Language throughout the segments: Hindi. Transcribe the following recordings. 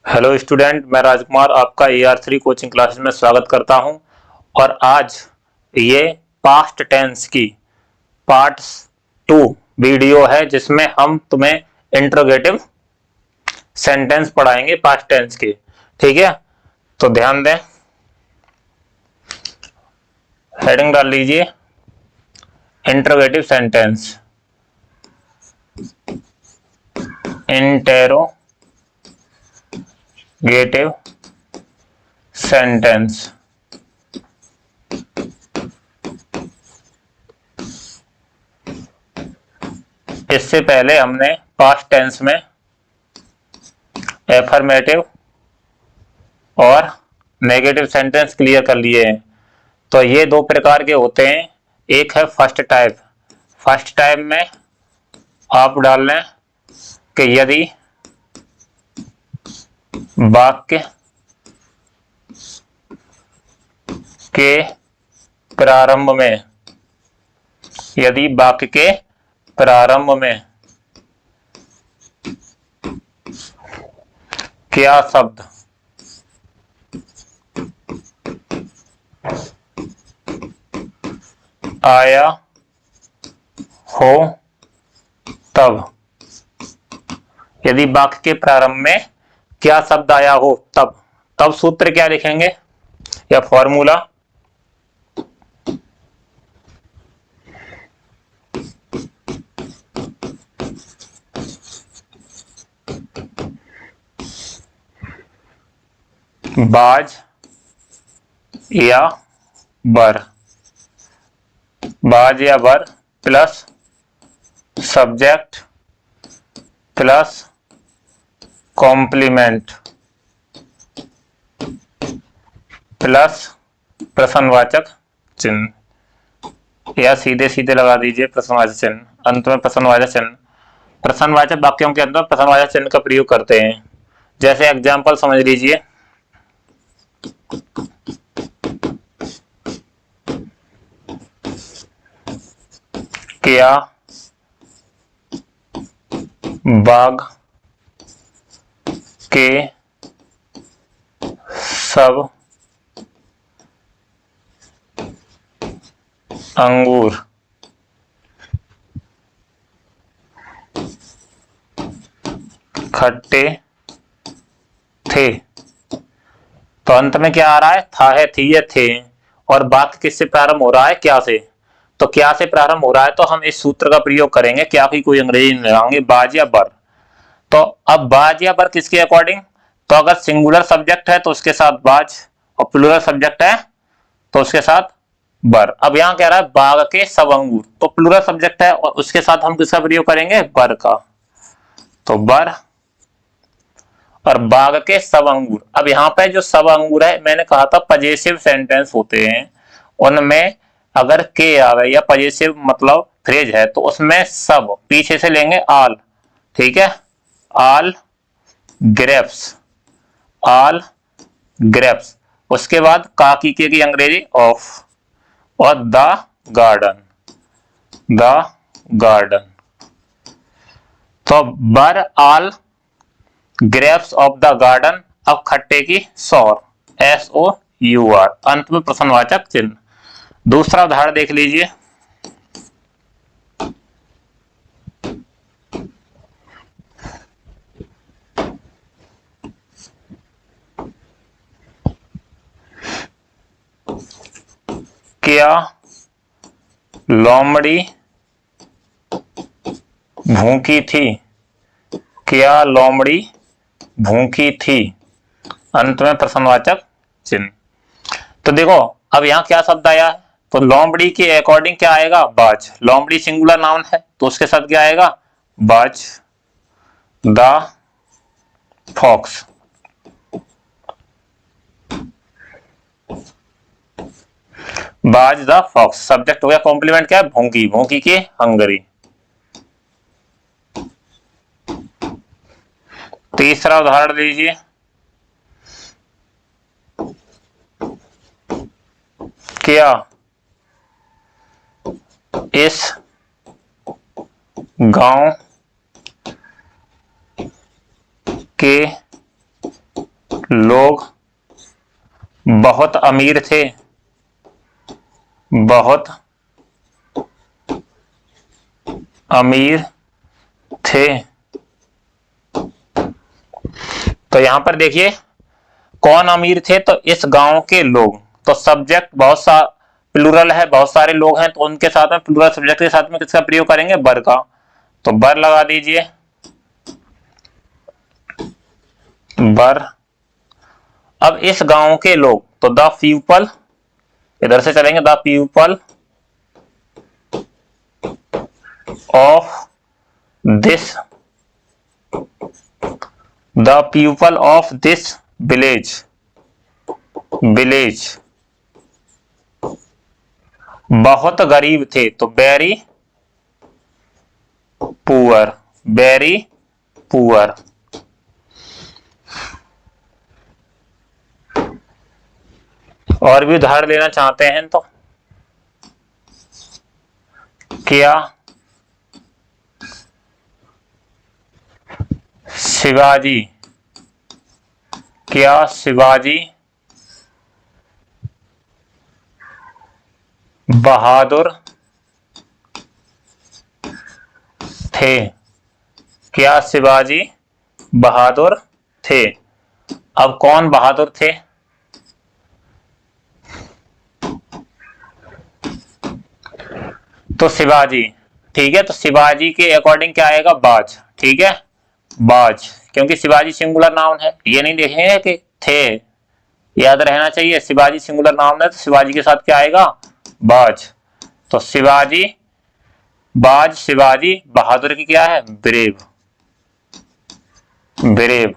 हेलो स्टूडेंट, मैं राजकुमार आपका AR3 कोचिंग क्लासेस में स्वागत करता हूं। और आज ये पास्ट टेंस की पार्ट 2 वीडियो है जिसमें हम तुम्हें इंट्रोगेटिव सेंटेंस पढ़ाएंगे पास्ट टेंस के। ठीक है, तो ध्यान दें, हेडिंग डाल लीजिए इंट्रोगेटिव सेंटेंस। Interrogative sentence. इससे पहले हमने पास्ट टेंस में एफर्मेटिव और नेगेटिव सेंटेंस क्लियर कर लिए हैं। तो ये दो प्रकार के होते हैं, एक है फर्स्ट टाइप। फर्स्ट टाइप में आप डाल लें कि यदि वाक्य के प्रारंभ में, यदि वाक्य के प्रारंभ में क्या शब्द आया हो तब, यदि वाक्य के प्रारंभ में क्या शब्द आया हो तब सूत्र क्या लिखेंगे या फॉर्मूला? बाज या बर, बाज या बर plus subject plus complement plus प्रश्नवाचक चिन्ह, या सीधे सीधे लगा दीजिए प्रश्नवाचक चिन्ह, अंत में प्रश्नवाचक चिन्ह। प्रश्नवाचक वाक्यों के अंदर प्रश्नवाचक चिन्ह का प्रयोग करते हैं। जैसे एग्जाम्पल समझ लीजिए, क्या बाग के सब अंगूर खट्टे थे? तो अंत में क्या आ रहा है? था, है, थी या थे। और वाक्य किससे प्रारंभ हो रहा है? क्या से। तो क्या से प्रारंभ हो रहा है तो हम इस सूत्र का प्रयोग करेंगे, क्या की कोई अंग्रेजी नहीं लगाएंगे, बाज या बर। तो अब बाज या बर किसके अकॉर्डिंग? तो अगर सिंगुलर सब्जेक्ट है तो उसके साथ बाज, और प्लूरल सब्जेक्ट है तो उसके साथ बर। अब यहां कह रहा है बाग के सब अंगूर, तो प्लूरल सब्जेक्ट है और उसके साथ हम किसका प्रयोग करेंगे? बर का। तो बर और बाग के सब अंगूर। अब यहाँ पे जो सब अंगूर है, मैंने कहा था पजेसिव सेंटेंस होते हैं, उनमें अगर के आवे या पजेसिव मतलब फ्रेज है तो उसमें सब पीछे से लेंगे आल। ठीक है, आल ग्रेप्स, आल ग्रेप्स। उसके बाद का की अंग्रेजी ऑफ, और द गार्डन, द गार्डन। तो बर आल ग्रेप्स ऑफ द गार्डन। अब खट्टे की सौर, SOUR, अंत में प्रश्नवाचक चिन्ह। दूसरा उदाहरण देख लीजिए, क्या लोमड़ी भूखी थी? क्या लोमड़ी भूखी थी? अंत में प्रश्नवाचक चिन्ह। तो देखो अब यहां क्या शब्द आया है, तो लोमड़ी के अकॉर्डिंग क्या आएगा? बाज। लोमड़ी सिंगुलर नाउन है तो उसके साथ क्या आएगा? बाज। द फॉक्स, बाज द फॉक्स सब्जेक्ट हो गया, कॉम्प्लीमेंट क्या है? भूखी, भूखी के हंगरी। तीसरा उदाहरण लीजिए, क्या इस गांव के लोग बहुत अमीर थे, बहुत अमीर थे। तो यहां पर देखिए कौन अमीर थे, तो इस गांव के लोग। तो सब्जेक्ट बहुत सा प्लूरल है, बहुत सारे लोग हैं, तो उनके साथ में प्लूरल सब्जेक्ट के साथ में किसका प्रयोग करेंगे, बर का। तो बर लगा दीजिए, बर। अब इस गांव के लोग, तो द पीपल, इधर से चलेंगे, the people of this, the people of this village, village बहुत गरीब थे, तो वेरी पुअर, वेरी पुअर। और भी उदाहरण लेना चाहते हैं तो क्या शिवाजी, क्या शिवाजी बहादुर थे, क्या शिवाजी बहादुर थे। अब कौन बहादुर थे, तो शिवाजी। ठीक है, तो शिवाजी के अकॉर्डिंग क्या आएगा, बाज। ठीक है, बाज, क्योंकि शिवाजी सिंगुलर नाउन है, ये नहीं देखेंगे कि थे, याद रहना चाहिए शिवाजी सिंगुलर नाउन है, तो शिवाजी के साथ क्या आएगा, बाज। तो शिवाजी बाज, शिवाजी बहादुर की क्या है, ब्रेव, ब्रेव।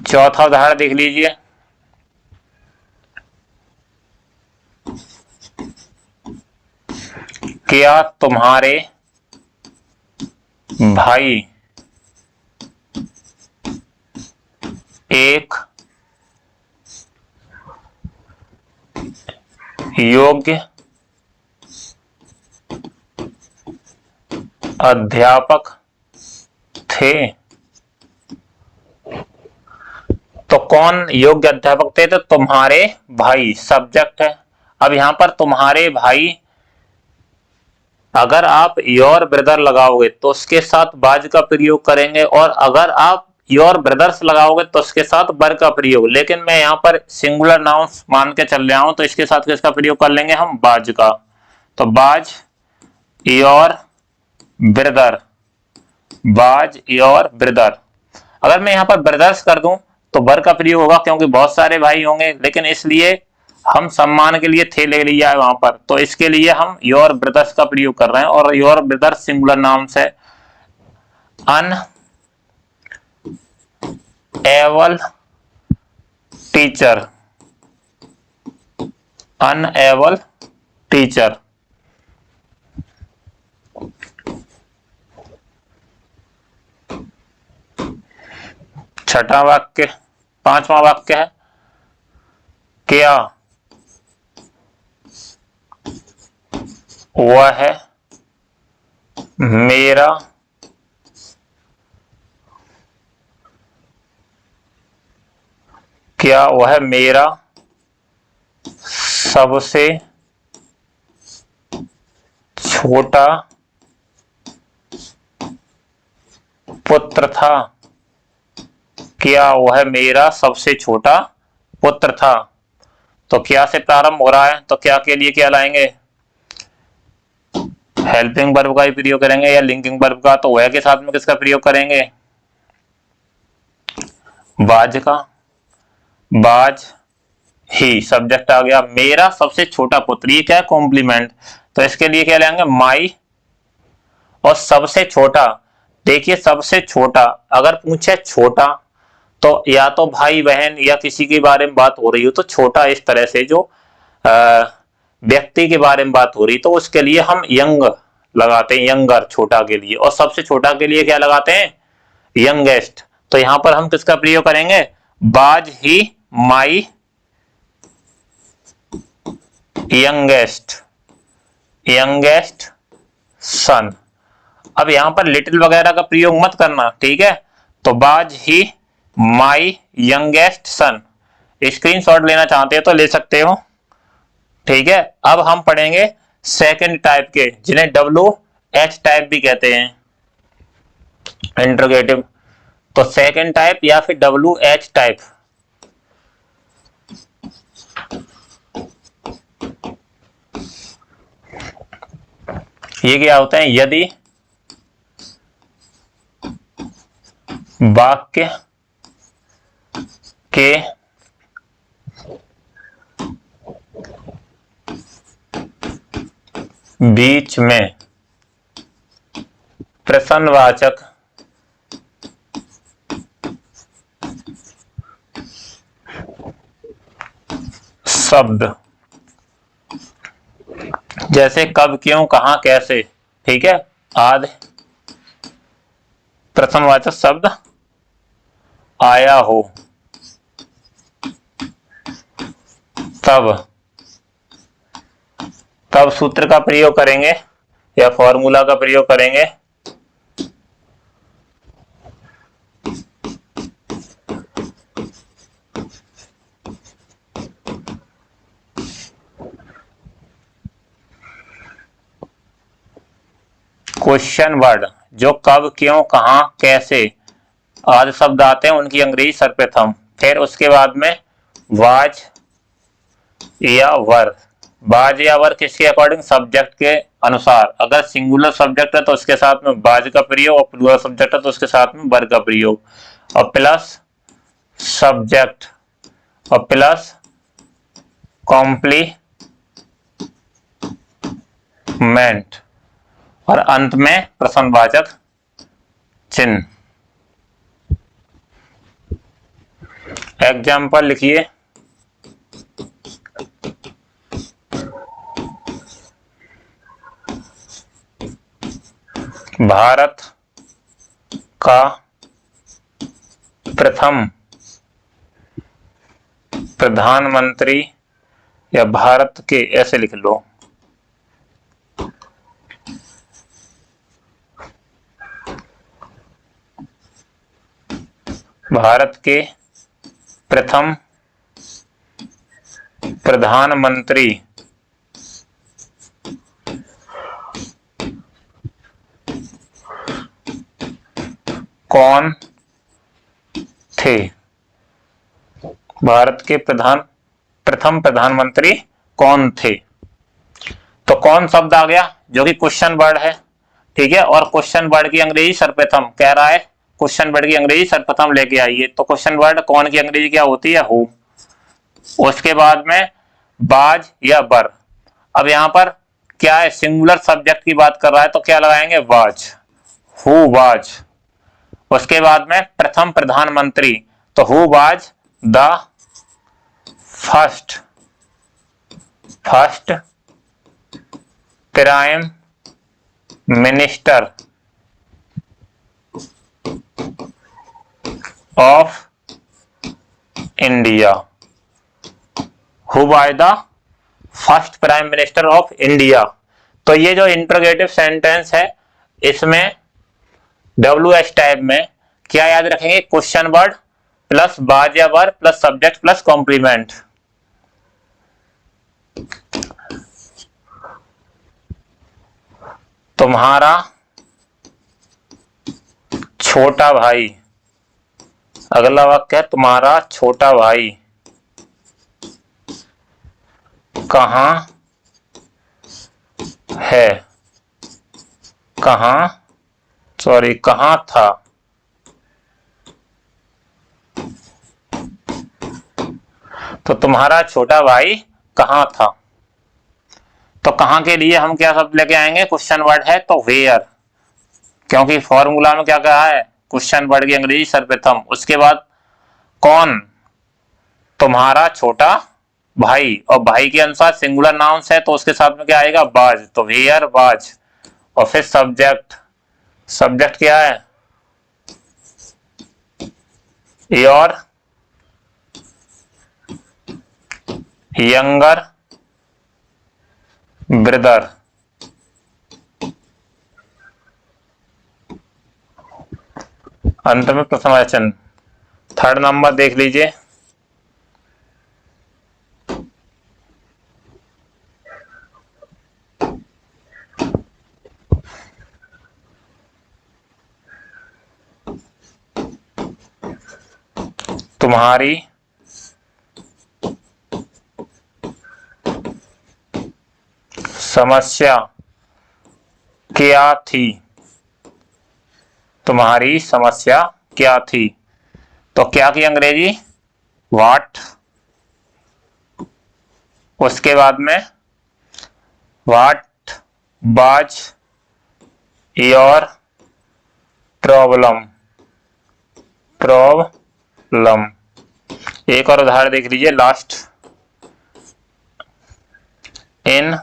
चौथा उदाहरण देख लीजिए, क्या तुम्हारे भाई एक योग्य अध्यापक थे। तो कौन योग्य अध्यापक थे, तो तुम्हारे भाई सब्जेक्ट है। अब यहां पर तुम्हारे भाई, अगर आप योर ब्रदर लगाओगे तो उसके साथ बाज का प्रयोग करेंगे, और अगर आप योर ब्रदर्स लगाओगे तो उसके साथ बर का प्रयोग। लेकिन मैं यहाँ पर सिंगुलर नाउन मान के चल रहा हूं, तो इसके साथ किसका प्रयोग कर लेंगे हम, बाज का। तो बाज योर ब्रदर, बाज योर ब्रदर। अगर मैं यहाँ पर ब्रदर्स कर दूं तो बर का प्रयोग होगा, क्योंकि बहुत सारे भाई होंगे, लेकिन इसलिए हम सम्मान के लिए थे ले लिया है वहां पर, तो इसके लिए हम योर ब्रदर्स का प्रयोग कर रहे हैं। और योर ब्रदर्स सिंगुलर नाउन है। अन एबल टीचर, अनएबल टीचर। छठा वाक्य, पांचवा वाक्य है, क्या वह मेरा क्या वह मेरा सबसे छोटा पुत्र था, क्या वह मेरा सबसे छोटा पुत्र था। तो क्या से प्रारंभ हो रहा है, तो क्या के लिए क्या लाएंगे, हेल्पिंग वर्ब का ही प्रयोग करेंगे या लिंकिंग वर्ब का। तो वह के साथ में किसका प्रयोग करेंगे, बाज का, बाज ही सब्जेक्ट आ गया। मेरा सबसे छोटा पुत्र, ये क्या है, कॉम्प्लीमेंट, तो इसके लिए क्या लेंगे, माई। और सबसे छोटा, देखिए सबसे छोटा, अगर पूछे छोटा तो या तो भाई बहन या किसी के बारे में बात हो रही हो तो छोटा, इस तरह से जो व्यक्ति के बारे में बात हो रही, तो उसके लिए हम यंग लगाते हैं, यंगर छोटा के लिए। और सबसे छोटा के लिए क्या लगाते हैं, यंगेस्ट। तो यहां पर हम किसका प्रयोग करेंगे, बाज ही माई यंगेस्ट, यंगेस्ट सन। अब यहां पर लिटिल वगैरह का प्रयोग मत करना, ठीक है। तो बाज ही माई यंगेस्ट सन। स्क्रीनशॉट लेना चाहते हो तो ले सकते हो, ठीक है। अब हम पढ़ेंगे सेकंड टाइप के, जिन्हें WH टाइप भी कहते हैं, इंट्रोगेटिव। तो सेकंड टाइप या फिर WH टाइप, ये क्या होते हैं? यदि वाक्य के बीच में प्रश्नवाचक शब्द जैसे कब, क्यों, कहां, कैसे, ठीक है, आदि प्रश्नवाचक शब्द आया हो, तब सूत्र का प्रयोग करेंगे या फॉर्मूला का प्रयोग करेंगे। क्वेश्चन वर्ड, जो कब, क्यों, कहां, कैसे आदि शब्द आते हैं, उनकी अंग्रेजी सर्वप्रथम। फिर उसके बाद में वाज या वर। बाज या वर किसके अकॉर्डिंग? सब्जेक्ट के अनुसार। अगर सिंगुलर सब्जेक्ट है तो उसके साथ में बाज का प्रयोग, और प्लूरल सब्जेक्ट है तो उसके साथ में वर का प्रयोग, और प्लस सब्जेक्ट, और प्लस कॉम्प्लीमेंट, और अंत में प्रश्नवाचक चिन्ह। एग्जाम्पल लिखिए। भारत का प्रथम प्रधानमंत्री, या भारत के, ऐसे लिख लो। भारत के प्रथम प्रधानमंत्री कौन थे? भारत के प्रथम प्रधानमंत्री कौन थे? तो कौन शब्द आ गया जो कि क्वेश्चन वर्ड है, ठीक है। और क्वेश्चन वर्ड की अंग्रेजी सर्वप्रथम कह रहा है, क्वेश्चन वर्ड की अंग्रेजी सर्वप्रथम लेके आइए। तो क्वेश्चन वर्ड कौन की अंग्रेजी क्या होती है? हु। उसके बाद में बाज या बर। अब यहां पर क्या है? सिंगुलर सब्जेक्ट की बात कर रहा है तो क्या लगाएंगे? Was, who was. उसके बाद में प्रथम प्रधानमंत्री, तो who was the first prime minister of India. Who was the first prime minister of India. तो ये जो इंट्रोगेटिव सेंटेंस है, इसमें WH टाइप में क्या याद रखेंगे? क्वेश्चन वर्ड प्लस बाज या वर प्लस सब्जेक्ट प्लस कॉम्प्लीमेंट। तुम्हारा छोटा भाई, अगला वाक्य है तुम्हारा छोटा भाई कहां है, कहां था। तो तुम्हारा छोटा भाई कहां था, तो कहां के लिए हम क्या शब्द लेके आएंगे? क्वेश्चन वर्ड है तो वेयर, क्योंकि फॉर्मूला में क्या कहा है? क्वेश्चन वर्ड की अंग्रेजी सर्वप्रथम। उसके बाद कौन? तुम्हारा छोटा भाई, और भाई के अनुसार सिंगुलर नाउन्स है तो उसके साथ में क्या आएगा? बाज, तो वेयर बाज। और फिर सब्जेक्ट क्या है? Your younger brother. अंत में प्रथमावचन। थर्ड नंबर देख लीजिए, तुम्हारी समस्या क्या थी, तुम्हारी समस्या क्या थी। तो क्या की अंग्रेजी, व्हाट, उसके बाद में what was your problem, problem. एक और उदाहरण देख लीजिए लास्ट, इन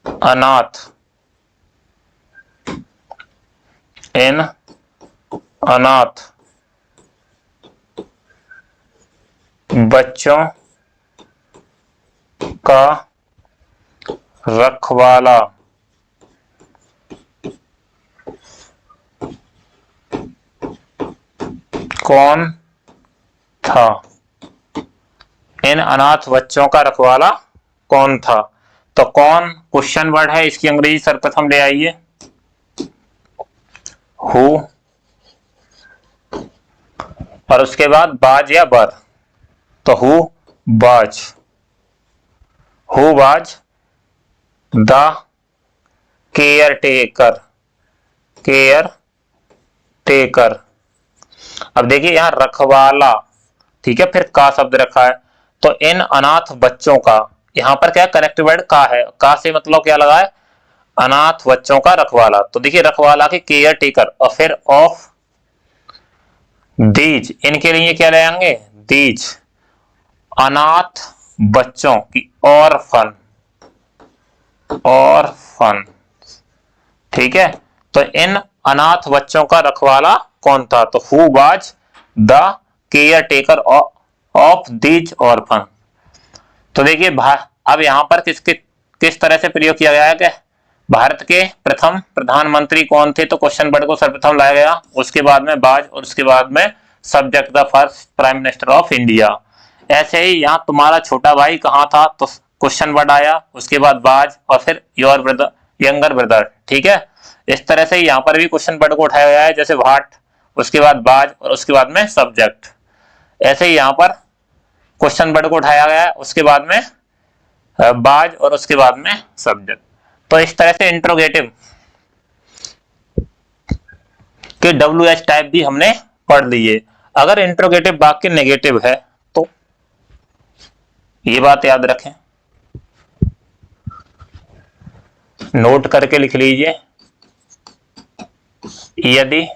अनाथ, इन अनाथ बच्चों का रखवाला कौन था, इन अनाथ बच्चों का रखवाला कौन था। तो कौन क्वेश्चन वर्ड है, इसकी अंग्रेजी सर्वप्रथम ले आइए, हु, और उसके बाद बाज या बर। तो हु बाज, who was the care taker, care taker. अब देखिए यहां रखवाला, ठीक है, फिर का शब्द रखा है, तो इन अनाथ बच्चों का, यहां पर क्या करेक्ट वर्ड का है, का से मतलब क्या लगा है, अनाथ बच्चों का रखवाला। तो देखिए रखवाला के केयर टेकर, और फिर ऑफ दीज, इनके लिए क्या ले आएंगे, दीज, अनाथ बच्चों की, ऑर्फन, ऑर्फन, ठीक है। तो इन अनाथ बच्चों का रखवाला कौन था, तो who was the care taker of these orphan. तो देखिए अब यहां पर किस तरह से प्रयोग किया गया है कि भारत के प्रथम प्रधानमंत्री कौन थे, तो क्वेश्चन वर्ड को सर्वप्रथम लाया गया, उसके बाद में बाज, और उसके बाद में subject the first prime minister of India. ऐसे ही यहाँ तुम्हारा छोटा भाई कहाँ था, तो क्वेश्चन वर्ड आया, उसके बाद बाज, और फिर योर ब्रदर, यंगर ब्रदर, ठीक है। इस तरह से यहाँ पर भी क्वेश्चन वर्ड को उठाया गया है, जैसे व्हाट, उसके बाद बाज, और उसके बाद में सब्जेक्ट। ऐसे ही यहाँ पर क्वेश्चन वर्ड को उठाया गया है, उसके बाद में बाज, और उसके बाद में सब्जेक्ट। तो इस तरह से इंट्रोगेटिव के WH टाइप भी हमने पढ़ लिए। अगर इंट्रोगेटिव वाक्य नेगेटिव है तो ये बात याद रखें, नोट करके लिख लीजिए, यदि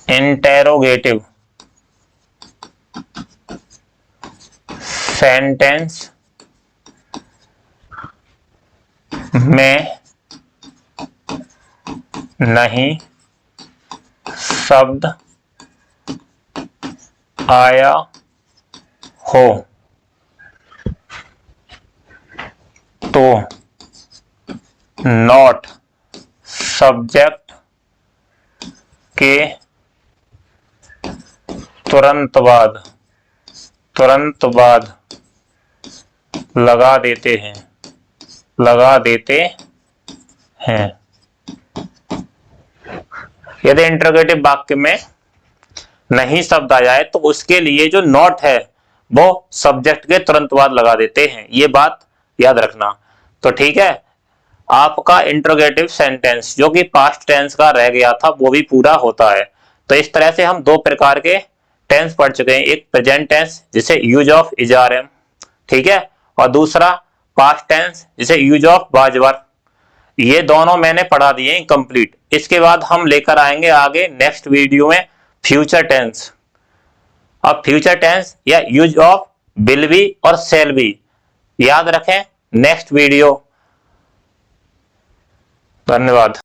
इंटेरोगेटिव सेंटेंस में नहीं शब्द आया हो तो नॉट सब्जेक्ट के तुरंत बाद लगा देते हैं, लगा देते हैं। यदि इंटरोगेटिव वाक्य में नहीं शब्द आ जाए तो उसके लिए जो नॉट है वो सब्जेक्ट के तुरंत बाद लगा देते हैं, ये बात याद रखना। तो ठीक है, आपका इंटरोगेटिव सेंटेंस जो कि पास्ट टेंस का रह गया था वो भी पूरा होता है। तो इस तरह से हम दो प्रकार के टेंस पढ़ चुके हैं, एक प्रेजेंट टेंस जिसे use of is are am, ठीक है, और दूसरा पास्ट टेंस जिसे यूज ऑफ वाज वर। ये दोनों मैंने पढ़ा दिए कंप्लीट। इसके बाद हम लेकर आएंगे आगे नेक्स्ट वीडियो में फ्यूचर टेंस। अब फ्यूचर टेंस या यूज ऑफ विल बी और शैल बी याद रखें नेक्स्ट वीडियो। धन्यवाद।